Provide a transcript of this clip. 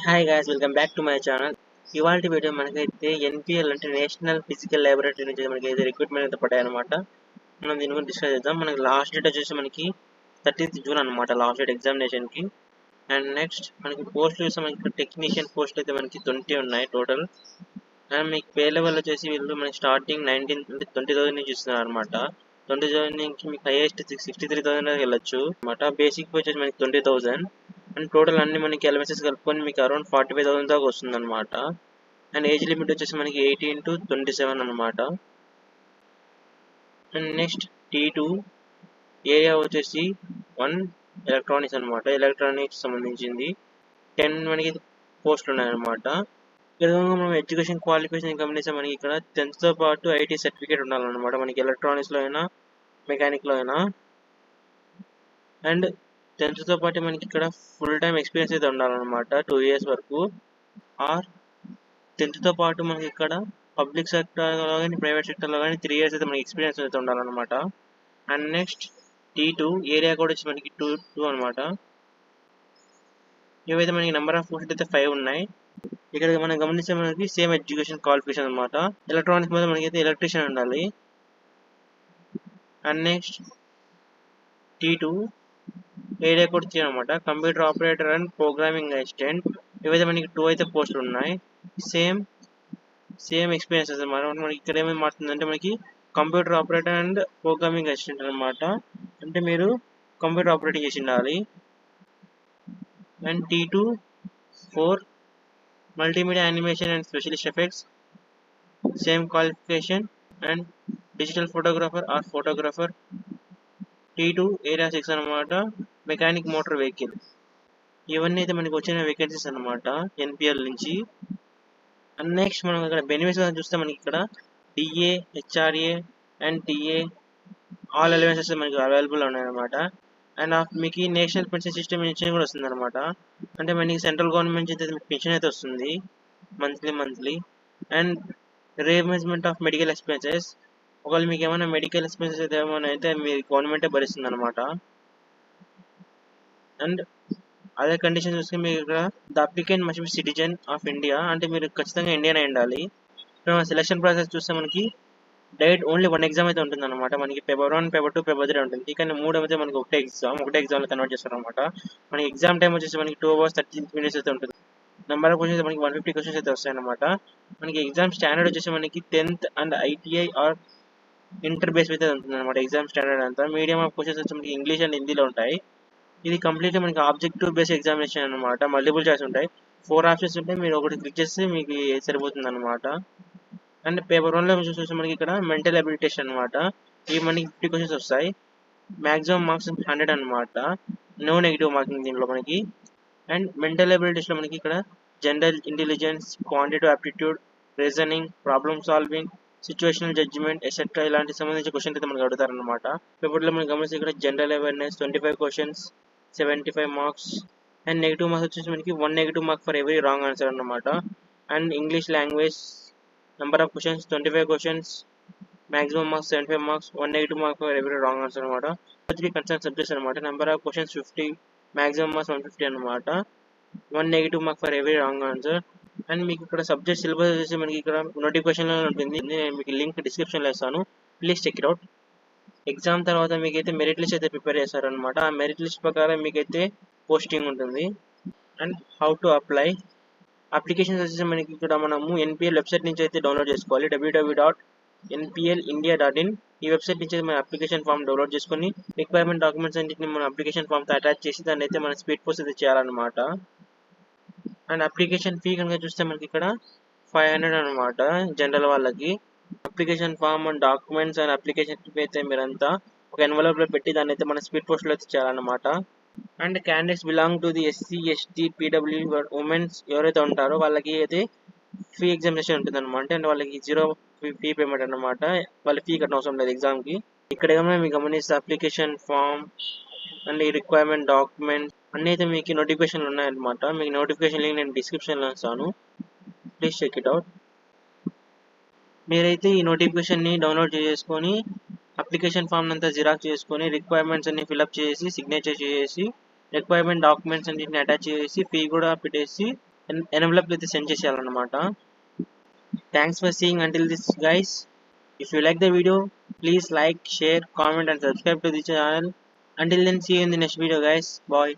Hi guys, welcome back to my channel. ఇవాళ video మనకైతే NPL అంటే నేషనల్ ఫిజికల్ ల్యాబొరేటరీ నుంచి మనకి అయితే రిక్రూట్మెంట్ అయితే పడ్డాయన్నమాట. మనం దీని గురించి డిస్కస్ చేద్దాం. మనకి లాస్ట్ డేట్ వచ్చేసి మనకి 30th జూన్ అనమాట, లాస్ట్ డేట్ ఎగ్జామినేషన్కి. అండ్ నెక్స్ట్ మనకి పోస్ట్ చూస్తే మనకి టెక్నీషియన్ పోస్ట్ అయితే మనకి 20 ఉన్నాయి టోటల్. అండ్ మీకు పే లెవెల్ వచ్చేసి వీళ్ళు మనకి స్టార్టింగ్ 19 అంటే 20,000 నుంచి ఇస్తున్నారు అనమాట. 20,000 నుంచి మీకు హైయెస్ట్ 63,000 వెళ్ళొచ్చు అనమాట. బేసిక్ పే వచ్చేసి మనకి 20,000 అండ్ టోటల్ అన్ని మనకి ఎలవెన్సెస్ కలుపుకొని మీకు అరౌండ్ 45,000 దాకా వస్తుంది అనమాట. అండ్ ఏజ్ లిమిట్ వచ్చేసి మనకి 18 to 27 అనమాట. అండ్ నెక్స్ట్ T2 ఏరియా వచ్చేసి 1 ఎలక్ట్రానిక్స్ అనమాట. ఎలక్ట్రానిక్స్ సంబంధించింది 10 మనకి పోస్టులు ఉన్నాయన్నమాట. విధంగా మనం ఎడ్యుకేషన్ క్వాలిఫికేషన్ గమనిస్తే మనకి ఇక్కడ 10th తో పాటు ఐటీ సర్టిఫికేట్ ఉండాలన్నమాట. మనకి ఎలక్ట్రానిక్స్లో అయినా మెకానిక్లో అయినా. అండ్ 10th తో పాటు మనకి ఇక్కడ ఫుల్ టైమ్ ఎక్స్పీరియన్స్ అయితే ఉండాలన్నమాట, 2 years వరకు. ఆర్ 10th తో పాటు మనకి ఇక్కడ పబ్లిక్ సెక్టర్లో కానీ ప్రైవేట్ సెక్టర్లో కానీ 3 years అయితే మనకి ఎక్స్పీరియన్స్ అయితే ఉండాలన్నమాట. అండ్ నెక్స్ట్ T2 ఏరియా కూడా వచ్చి మనకి 2 అనమాట. ఇవైతే మనకి నెంబర్ ఆఫ్ పోస్ట్ అయితే 5 ఉన్నాయి. ఇక్కడ మనం గమనిస్తే మనకి సేమ్ ఎడ్యుకేషన్ క్వాలిఫికేషన్ అనమాట. ఎలక్ట్రానిక్స్ మీద మనకైతే ఎలక్ట్రీషియన్ ఉండాలి. అండ్ నెక్స్ట్ T2 ఏరియా కూడా 3 అనమాట. Computer operator and programming assistant ఇవైతే మనకి 2 అయితే పోస్టులు ఉన్నాయి. సేమ్ ఎక్స్పీరియన్సెస్ అనమాట. మనకి ఇక్కడ ఏమేమి మారుతుందంటే మనకి computer operator and programming assistant అనమాట. అంటే మీరు కంప్యూటర్ ఆపరేటింగ్ చేసి ఉండాలి. And T2 4 multimedia animation and specialist effects same qualification. And digital photographer or photographer. T2 area 6 అనమాట. Mechanic motor vehicle. ఇవన్నీ అయితే మనకి వచ్చిన వేకెన్సీస్ అనమాట ఎన్పిఎల్ నుంచి. అండ్ నెక్స్ట్ మనం ఇక్కడ బెనిఫిట్స్ చూస్తే మనకి ఇక్కడ DA, HRA and TA all allowances మనకి అవైలబుల్ ఉన్నాయన్నమాట. అండ్ మీకు నేషనల్ పెన్షన్ సిస్టమ్ పెన్షన్ కూడా వస్తుంది అనమాట. అంటే మనకి సెంట్రల్ గవర్నమెంట్ అయితే పెన్షన్ అయితే వస్తుంది monthly. And reimbursement of medical expenses. ఒకవేళ మీకు ఏమైనా మెడికల్ ఎక్స్పెన్సెస్ అయితే ఏమైనా అయితే మీ గవర్నమెంటే భరిస్తుంది అనమాట. అండ్ అదే కండిషన్ చూస్తే మీకు ఇక్కడ the applicant must be citizen of India, అంటే మీరు ఖచ్చితంగా ఇండియన్ అయి ఉండాలి. ఇక్కడ సెలక్షన్ ప్రాసెస్ చూస్తే మనకి డైరెక్ట్ ఓన్లీ 1 ఎగ్జామ్ అయితే ఉంటుంది అనమాట. మనకి పేపర్ 1, పేపర్ 2, పేపర్ 3 ఉంటుంది. కానీ 3 అయితే మనకి ఒకటే ఎగ్జామ్ కన్వర్ట్ చేస్తారు అనమాట. మనకి ఎగ్జామ్ టైం వచ్చేసి మనకి 2 hours 30 minutes అయితే ఉంటుంది. నెంబర్ ఆఫ్ క్వశ్చన్స్ మనకి 150 క్వశ్చన్స్ అయితే వస్తాయి అనమాట. మనకి ఎగ్జామ్ స్టాండర్డ్ వచ్చేసి మనకి 10th and ITI are inter base అయితే ఉంటుంది అనమాట. ఎగ్జామ్ స్టాండర్డ్ అంతా మీడియం ఆఫ్ క్వశ్చన్స్ వచ్చి మనకి ఇంగ్లీష్ అండ్ హిందీలో ఉంటాయి. ఇది కంప్లీట్గా మనకి ఆబ్జెక్టివ్ బేస్డ్ ఎగ్జామినేషన్ అనమాట. మల్టిపుల్ చాయిస్ ఉంటాయి. 4 ఆప్షన్స్ ఉంటాయి. మీరు ఒకటి క్లిక్ చేస్తే మీకు సరిపోతుంది అనమాట. అండ్ పేపర్ 1లో చూస్తే మనకి ఇక్కడ మెంటల్ అబిలిటేషన్ అనమాట. ఇవి మనకి 50 క్వశ్చన్స్ వస్తాయి. మ్యాక్సిమం మార్క్స్ 100 అనమాట. నో నెగిటివ్ మార్కింగ్ దీంట్లో మనకి. అండ్ మెంటల్ అబిలిటీస్లో మనకి ఇక్కడ general intelligence, quantitative aptitude, reasoning, problem solving, situational judgement etcetera ఇలాంటి సంబంధించిన క్వశ్చన్స్ అయితే మనకి అడుగుతారు అనమాట. పేపర్లో మనం గమనిస్తే ఇక్కడ general awareness 25 questions, 75 marks. And negative marks వచ్చేసి మనకి 1 negative mark for every wrong answer అనమాట. And English language number of questions 25 questions, maximum marks 75 marks, 1 negative mark for every wrong answer అనమాట. 3 concerned subjects అనమాట. Number of questions 50, maximum marks 150 అనమాట. 1 negative mark for every wrong answer. And మీకు ఇక్కడ subject syllabus వచ్చేసి మనకి ఇక్కడ నోటిఫికేషన్లో ఉంటుంది. నేను మీకు లింక్ డిస్క్రిప్షన్లో ఇస్తాను, please check it out. Exam తర్వాత మీకైతే మెరిట్ లిస్ట్ అయితే ప్రిపేర్ చేస్తారనమాట. ఆ మెరిట్ లిస్ట్ ప్రకారం మీకైతే పోస్టింగ్ ఉంటుంది. And how to apply applications వచ్చేసి మనకి ఇక్కడ మనము ఎన్పిఎల్ వెబ్సైట్ నుంచి అయితే డౌన్లోడ్ చేసుకోవాలి. www.nplindia.in. ఈ వెబ్సైట్ నుంచి మన అప్లికేషన్ ఫామ్ డౌన్లోడ్ చేసుకుని రిక్వైర్మెంట్ డాక్యుమెంట్స్ అన్నింటిని మన అప్లికేషన్ ఫామ్తో అటాచ్ చేసి దాన్ని అయితే మన స్పీడ్ పోస్ట్ అయితే చేయాలన్నమాట. అండ్ అప్లికేషన్ ఫీ కనుక చూస్తే మనకి ఇక్కడ 500 అనమాట జనరల్ వాళ్ళకి. Application form and documents and application fee అయితే మీరంతా ఒక ఎన్వలప్లో పెట్టి దాన్ని అయితే మన స్పీడ్ పోస్ట్లో అయితే చేయాలన్నమాట. And candidates belong to the SC, ST, PW women's ఎవరైతే ఉంటారో వాళ్ళకి అయితే ఫ్రీ ఎగ్జామినేషన్ ఉంటుంది అనమాట. అండ్ వాళ్ళకి 0 ఫీ పేమెంట్ అనమాట. వాళ్ళ ఫీ కట్టిన అవసరం లేదు ఎగ్జామ్కి. ఇక్కడ ఏమైనా మీకు గమనిస్తే అప్లికేషన్ ఫామ్ అండ్ ఈ రిక్వైర్మెంట్ డాక్యుమెంట్స్ అన్నీ అయితే మీకు నోటిఫికేషన్లు ఉన్నాయన్నమాట. మీకు నోటిఫికేషన్ లింక్ నేను డిస్క్రిప్షన్లో ఇస్తాను, ప్లీజ్ చెక్ ఇట్ అవుట్. మీరైతే ఈ నోటిఫికేషన్ని డౌన్లోడ్ చేసుకొని అప్లికేషన్ ఫామ్ అంతా జిరాక్స్ చేసుకొని రిక్వైర్మెంట్స్ అన్ని ఫిల్అప్ చేసి సిగ్నేచర్ చేసి రిక్వైర్మెంట్ డాక్యుమెంట్స్ అన్నింటిని అటాచ్ చేసి ఫీ కూడా పెట్టేసి ఎన్వలప్ అయితే సెండ్ చేసేయాలన్నమాట. Thanks for seeing until this guys. If you like the video, please like, share, comment and subscribe to the channel. Until then, see you in the next video guys. Bye.